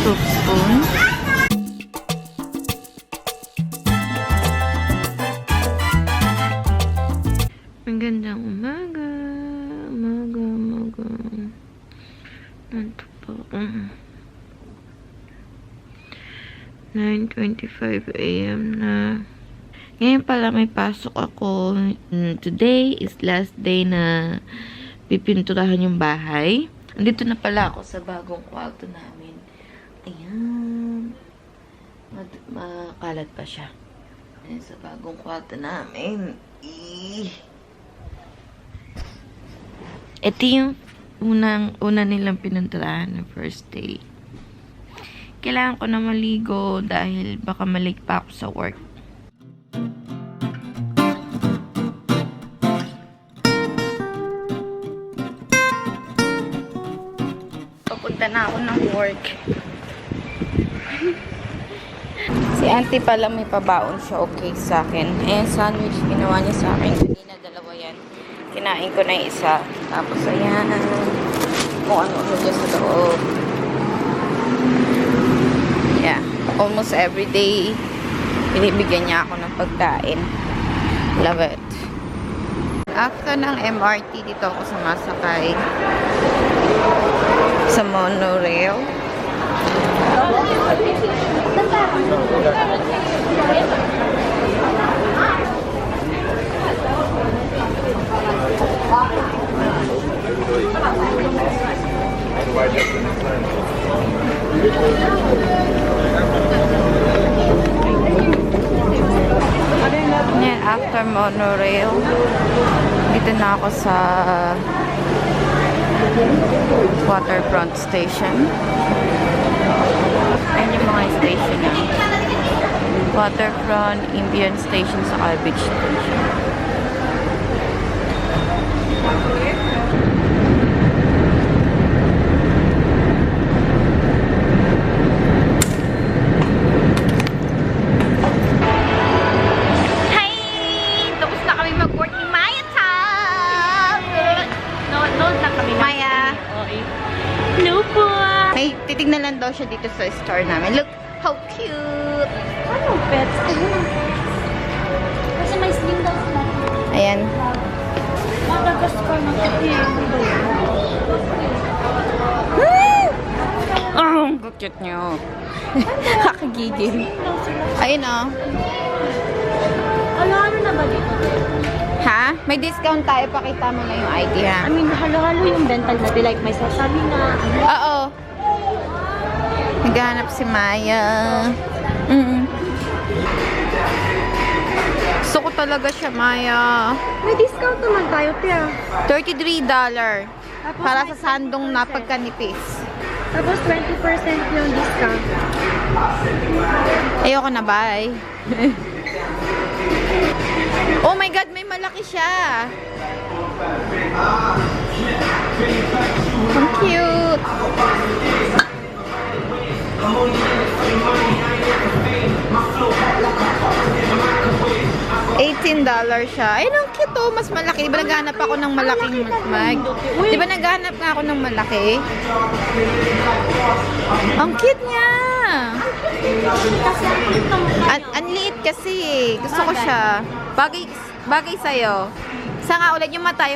soup spoon. Magandang umaga. Umaga. Nanto pa ako. 9:25 AM na. Ngayon pala may pasok ako. Today is last day na pipinturahan yung bahay. Andito na pala ako sa bagong kwarto namin. Ayan. Makalat pa siya. Ayan, sa bagong kwarto namin. Ito yung una nilang pininturahan na first day. Kailangan ko na maligo dahil baka malate pa ako sa work. Papunta na ako ng work. Si auntie pala may pabaon siya, okay sa akin. Eh, sandwich ginawa niya sa akin. Kanina dalawa yan. Kinain ko na yung isa. Tapos ayan. Kung ano-ano dyan sa loob. Yeah. Almost every day, binibigyan niya ako ng pagkain. Love it. After ng MRT, dito ako sumasakay sa monorail. Yan, after monorail, dito na ako sa waterfront station. Ayan yung mga station na. Waterfront, Indian Station, sa Beach Station. Titignan lang daw siya dito sa store namin. Look, how cute! Ano, pets? Kasi may slim daw sila. Ayan. Madagascar na kasi. Oh, ang cute niyo. Kakagigil. Ayun oh. Halo-halo na ba dito? Ha? May discount tayo. Pakita mo na yung ID ha. I mean, halo-halo yung dental natin. Like, may sasali na. Oo. Naghahanap si Maya. Gusto ko talaga siya, Maya. May discount naman tayo, Tia. $33. Para sa sandong na pagkanipis. Tapos 20% yung discount. Ayoko na, bye. Oh my God, may malaki siya. Ang cute. $18 siya. Ayun, ang cute oh. Mas malaki. Di ba naghanap ako ng malaking mag? Di ba naghanap nga ako ng malaki? Ang cute niya. Ang liit kasi. Gusto ko siya. Bagay sa'yo. Isa nga ulit yung mata.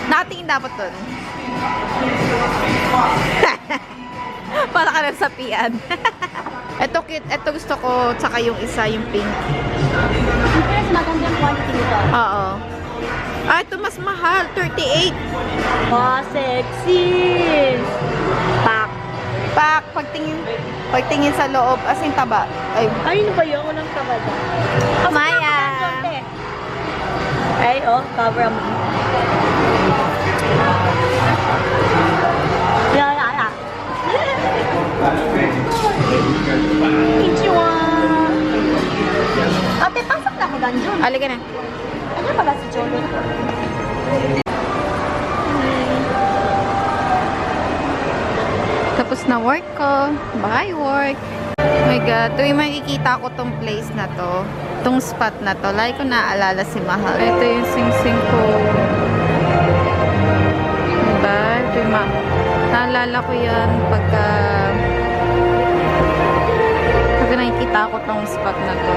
Nakatingin dapat dun. Para ka lang sapian. Ito cute. Ito gusto ko. Tsaka yung isa, yung pink. Mas maganda yung quality nito. Oo. Ah, ito mas mahal. 38. Oh, sexy! Pak. Pagtingin sa loob. As in taba. Ay. Ay, ano ba yun? Walang kabada. Maya. Ay, oh. Cover mo. Yeah. Ate, pasok na ako ganyan. Halika na. Ano pala si Jolo? Tapos na work ko. Bye work. Oh my God. Tuwing makikita ko tong place na to. Tong spot na to. Lagi ko naaalala si Mahal. Ito yung sing-sing ko. Diba? Naalala ko yan pagka Talaga nakikita ko tong spot na to.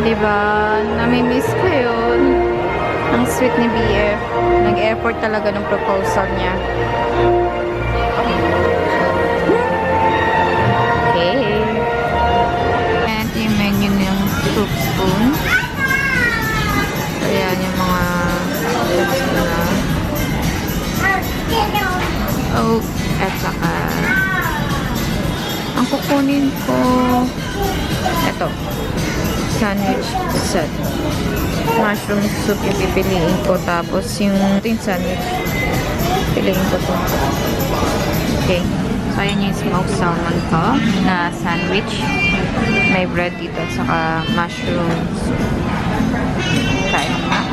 Diba? Namimiss ko yun. Ang sweet ni BF. Nag-effort talaga ng proposal niya. Okay. And yung menu ng soup spoon. Ayan yung mga soups na. Oh, at saka ang kukunin ko eto, sandwich set. Mushroom soup yung pipiliin ko. Tapos yung sandwich piliin ko to. Okay. So, ayan yung smoked salmon ko na sandwich. May bread dito at saka mushroom soup. Kain na.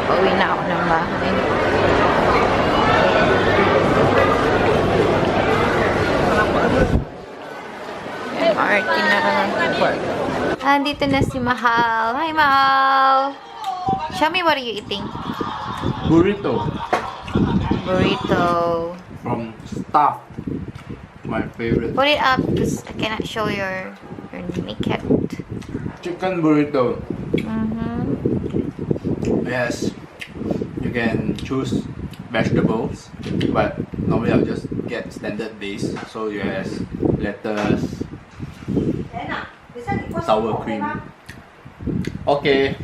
Pauwi na ako ng bahay. Party na. Andito na si Mahal. Hi, Mahal! Show me what are you eating? Burrito Burrito. from Staff. My favorite. Put it up because I cannot show your naked. Chicken burrito. Mm-hmm. Yes. You can choose vegetables, but normally I'll just get standard base. So you has lettuce, sour cream. Okay.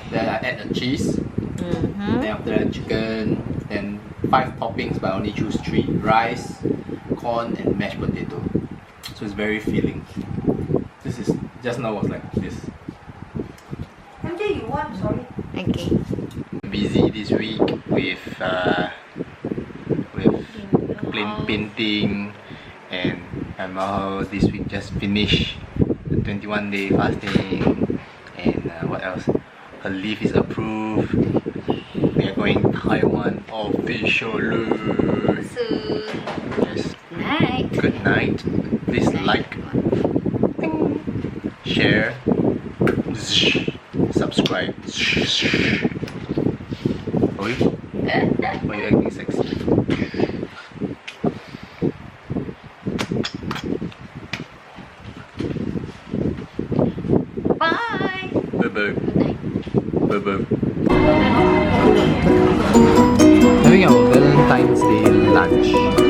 Then I add the cheese. Mm-hmm. Then after that chicken. Then 5 toppings, but I only choose 3: rice, corn, and mashed potato. So it's very filling. This is just now was like this. MJ, you want? Sorry. Okay. Busy this week with painting, and Mahal this week just finished the 21-day fasting, and what else? Her leave is approved. We are going Taiwan officially. Soon. Yes. Night. Good night. Please like, share, subscribe. Oi, why are you acting sexy? Bye. Bye bye. Good night. Bye bye. Having our Valentine's Day lunch.